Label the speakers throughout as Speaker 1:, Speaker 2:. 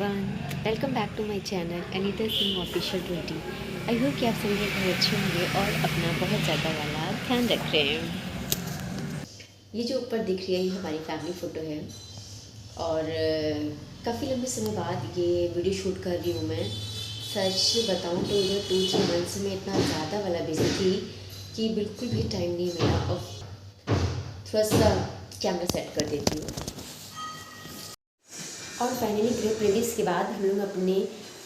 Speaker 1: Everyone, welcome back to my channel Anita Singh official 20। I hope कि आप सभी लोग बहुत अच्छे होंगे और अपना बहुत ज़्यादा वाला ध्यान रख रहे हैं। ये जो ऊपर दिख रही है ये हमारी फैमिली फ़ोटो है और काफ़ी लंबे समय बाद ये वीडियो शूट कर रही हूँ मैं। सच बताऊँ तो इधर 2-3 मंथ्स में इतना ज़्यादा वाला बिजी थी कि बिल्कुल भी टाइम नहीं मिला और थोड़ा सा कैमरा सेट कर देती हूँ। और फाइनली गृह प्रवेश के बाद हम लोग अपने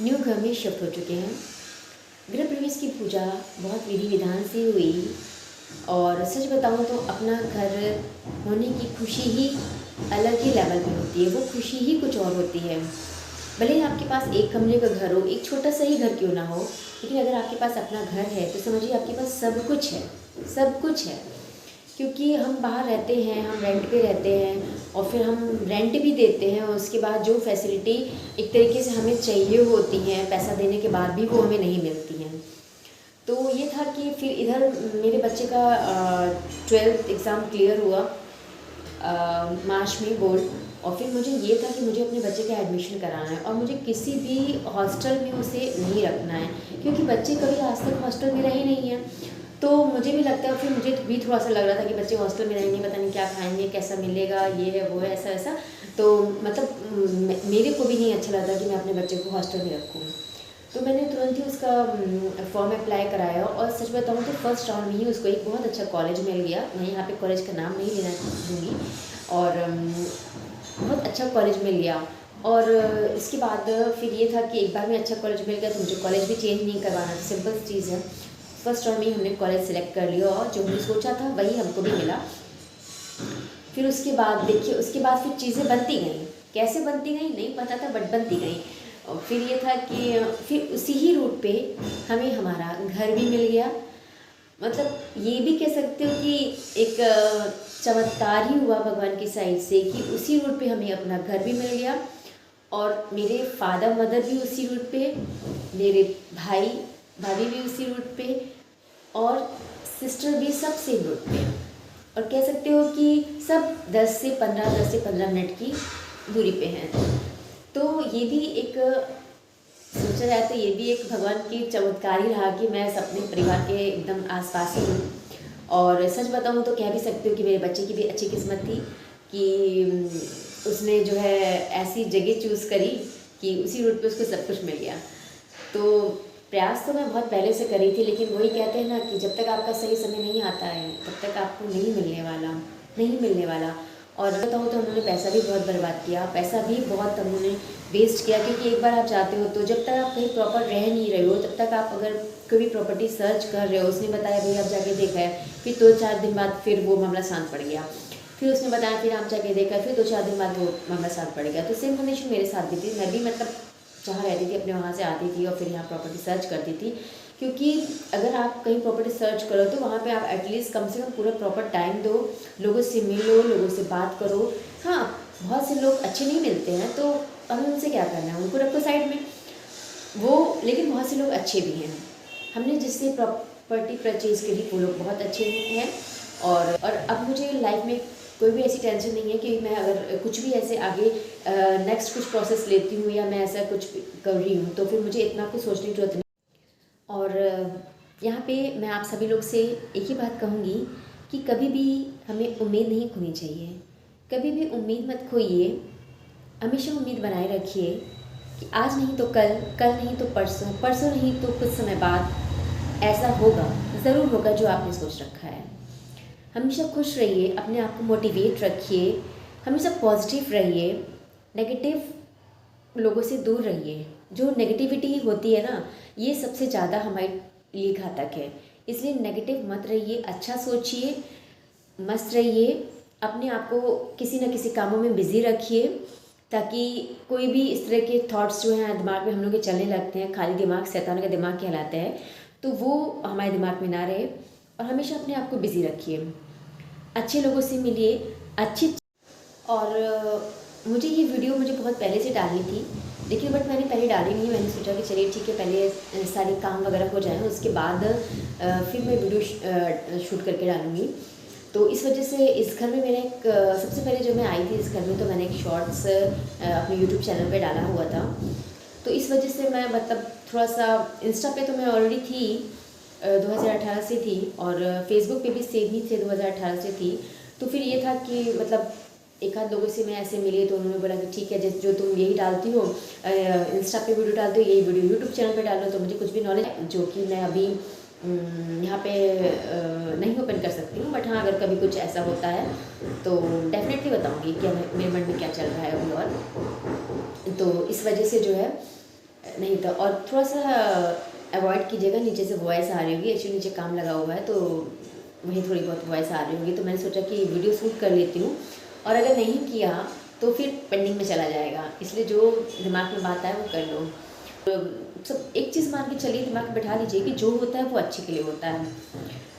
Speaker 1: न्यू घर में शिफ्ट हो चुके हैं। गृह प्रवेश की पूजा बहुत विधि विधान से हुई और सच बताऊं तो अपना घर होने की खुशी ही अलग ही लेवल पे होती है। वो खुशी ही कुछ और होती है। भले ही आपके पास एक कमरे का घर हो, एक छोटा सा ही घर क्यों ना हो, लेकिन अगर आपके पास अपना घर है तो समझिए आपके पास सब कुछ है, सब कुछ है। क्योंकि हम बाहर रहते हैं, हम रेंट पे रहते हैं और फिर हम रेंट भी देते हैं और उसके बाद जो फैसिलिटी एक तरीके से हमें चाहिए होती हैं पैसा देने के बाद भी वो हमें नहीं मिलती हैं। तो ये था कि फिर इधर मेरे बच्चे का 12th एग्ज़ाम क्लियर हुआ मार्च में बोर्ड, और फिर मुझे ये था कि मुझे अपने बच्चे का एडमिशन कराना है और मुझे किसी भी हॉस्टल में उसे नहीं रखना है क्योंकि बच्चे कभी आज तक हॉस्टल में रहे नहीं हैं। तो मुझे भी लगता है, फिर मुझे भी थोड़ा सा लग रहा था कि बच्चे हॉस्टल में रहेंगे, पता नहीं क्या खाएंगे, कैसा मिलेगा, ये है वो है, ऐसा ऐसा। तो मतलब मेरे को भी नहीं अच्छा लगता कि मैं अपने बच्चे को हॉस्टल में रखूँ। तो मैंने तुरंत ही उसका फॉर्म अप्लाई कराया और सच बताऊँ तो फर्स्ट राउंड में ही उसको एक बहुत अच्छा कॉलेज मिल गया। मैं यहाँ पे कॉलेज का नाम नहीं लेना दूँगी और बहुत अच्छा कॉलेज मिल गया। और इसके बाद फिर ये था कि एक बार में अच्छा कॉलेज मिल गया तो मुझे कॉलेज भी चेंज नहीं करवाना, सिंपल चीज़ है। फर्स्ट राउंड में हमने कॉलेज सेलेक्ट कर लिया और जो हमने सोचा था वही हमको भी मिला। फिर उसके बाद देखिए, उसके बाद फिर चीज़ें बनती गई, कैसे बनती गई नहीं पता था बट बनती गई। और फिर ये था कि फिर उसी ही रूट पे हमें हमारा घर भी मिल गया। मतलब ये भी कह सकते हो कि एक चमत्कार ही हुआ भगवान की साइड से कि उसी रूट पे हमें अपना घर भी मिल गया और मेरे फादर मदर भी उसी रूट पे, मेरे भाई भाभी भी उसी रूट पे और सिस्टर भी सब सेम रूट पे। और कह सकते हो कि सब 10 से 15 मिनट की दूरी पे हैं। तो ये भी एक सोचा जाए तो ये भी एक भगवान की चमत्कार ही रहा कि मैं अपने परिवार के एकदम आसपास ही हूँ। और सच बताऊँ तो कह भी सकती हूँ कि मेरे बच्चे की भी अच्छी किस्मत थी कि उसने जो है ऐसी जगह चूज़ करी कि उसी रूट पे उसको सब कुछ मिल गया। तो प्रयास तो मैं बहुत पहले से करी थी, लेकिन वही कहते हैं ना कि जब तक आपका सही समय नहीं आता है तब तक आपको नहीं मिलने वाला, नहीं मिलने वाला। और बताऊँ तो उन्होंने पैसा भी बहुत बर्बाद किया, पैसा भी बहुत उन्होंने वेस्ट किया क्योंकि एक बार आप जाते हो तो जब तक आप कहीं प्रॉपर रह नहीं रहे हो तब तक आप अगर कोई भी प्रॉपर्टी सर्च कर रहे हो, उसने बताया भाई आप जाके देखा है, फिर 2-4 दिन बाद फिर वो मामला शांत पड़ गया, फिर उसने बताया फिर आप जाके देखा, फिर 2-4 दिन बाद वो मामला शांत पड़ गया। तो सेम कंडीशन मेरे साथ भी थी। मैं भी मतलब जहाँ रहती थी अपने वहाँ से आती थी और फिर यहाँ प्रॉपर्टी सर्च करती थी क्योंकि अगर आप कहीं प्रॉपर्टी सर्च करो तो वहाँ पे आप एटलीस्ट कम से कम पूरा प्रॉपर टाइम दो, लोगों से मिलो, लोगों से बात करो। हाँ, बहुत से लोग अच्छे नहीं मिलते हैं तो हमें उनसे क्या करना है, उनको रखो साइड में वो, लेकिन बहुत से लोग अच्छे भी हैं। हमने जिससे प्रॉपर्टी परचेज़ करी वो लोग बहुत अच्छे हैं और अब मुझे लाइफ में कोई भी ऐसी टेंशन नहीं है कि मैं अगर कुछ भी ऐसे आगे नेक्स्ट कुछ प्रोसेस लेती हूँ या मैं ऐसा कुछ कर रही हूँ तो फिर मुझे इतना कुछ सोचने की जरूरत नहीं। और यहाँ पे मैं आप सभी लोग से एक ही बात कहूँगी कि कभी भी हमें उम्मीद नहीं खोनी चाहिए, कभी भी उम्मीद मत खोइए। हमेशा उम्मीद बनाए रखिए कि आज नहीं तो कल, कल नहीं तो परसों, परसों नहीं तो कुछ समय बाद ऐसा होगा, ज़रूर होगा जो आपने सोच रखा है। हमेशा खुश रहिए, अपने आप को मोटिवेट रखिए, हमेशा पॉजिटिव रहिए, नेगेटिव लोगों से दूर रहिए। जो नेगेटिविटी होती है ना, ये सबसे ज़्यादा हमारे लिए घातक है, इसलिए नेगेटिव मत रहिए, अच्छा सोचिए, मस्त रहिए, अपने आप को किसी न किसी कामों में बिज़ी रखिए ताकि कोई भी इस तरह के थॉट्स जो हैं दिमाग में हम लोग के चलने लगते हैं, खाली दिमाग शैतान का दिमाग कहलाता है, तो वो हमारे दिमाग में ना रहे। और हमेशा अपने आप को बिज़ी रखिए, अच्छे लोगों से मिलिए, अच्छी। और मुझे ये वीडियो मुझे बहुत पहले से डालनी थी लेकिन बट मैंने पहले डाली नहीं। मैंने सोचा कि चलिए ठीक है, पहले सारे काम वगैरह हो जाएं उसके बाद फिर मैं वीडियो शूट करके डालूँगी। तो इस वजह से इस घर में मैंने एक सबसे पहले जब मैं आई थी इस घर में, तो मैंने एक शॉर्ट्स अपने यूट्यूब चैनल पे डाला हुआ था। तो इस वजह से मैं मतलब थोड़ा सा इंस्टा पे तो मैं ऑलरेडी थी, 2018 से थी, और फेसबुक पे भी सेम ही थे, 2018 से थी। तो फिर ये था कि मतलब एक आध लोगों से मैं ऐसे मिली, तो उन्होंने बोला कि ठीक है, जैसे जो तुम यही डालती हो, इंस्टा पे वीडियो डालती हो, यही वीडियो यूट्यूब चैनल पे डालो। तो मुझे कुछ भी नॉलेज जो कि मैं अभी यहाँ पे नहीं ओपन कर सकती हूँ, बट हाँ अगर कभी कुछ ऐसा होता है तो डेफिनेटली बताऊँगी कि मेरे मन में क्या चल रहा है अभी। और तो इस वजह से जो है नहीं था। और थोड़ा सा अवॉइड कीजिएगा, नीचे से वॉइस आ रही होगी, एक्चुअली नीचे काम लगा हुआ है, तो वहीं थोड़ी बहुत वॉइस आ रही होगी। तो मैंने सोचा कि वीडियो शूट कर लेती हूँ, और अगर नहीं किया तो फिर पेंडिंग में चला जाएगा, इसलिए जो दिमाग में बात आए वो कर लो। सब एक चीज़ मान के चलिए, दिमाग में बैठा लीजिए कि जो होता है वो अच्छे के लिए होता है।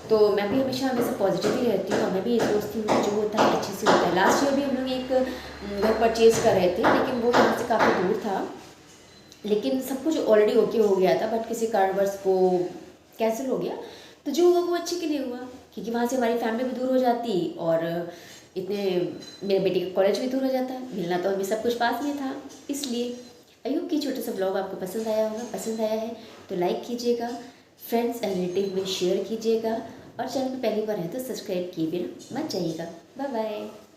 Speaker 1: तो मैं भी हमेशा हमेशा पॉजिटिव ही रहती हूँ, और मैं भी ये सोचती हूँ कि जो होता है अच्छे से होता है। लास्ट ईयर भी हम लोग एक घर परचेज़ कर रहे थे, लेकिन वो यहाँ से काफ़ी दूर था, लेकिन सब कुछ ऑलरेडी ओके हो गया था, बट किसी कारणवश वो कैंसिल हो गया। तो जो हुआ वो अच्छे के लिए हुआ, क्योंकि वहाँ से हमारी फैमिली भी दूर हो जाती, और इतने मेरे बेटे का कॉलेज भी दूर हो जाता, मिलना तो हमें सब कुछ पास में था। इसलिए आई होप कि छोटा सा ब्लॉग आपको पसंद आया होगा। पसंद आया है तो लाइक कीजिएगा, फ्रेंड्स एंड रिलेटिव में शेयर कीजिएगा, और चैनल पर पहली बार है तो सब्सक्राइब किए बिना मत जाइएगा। Bye bye.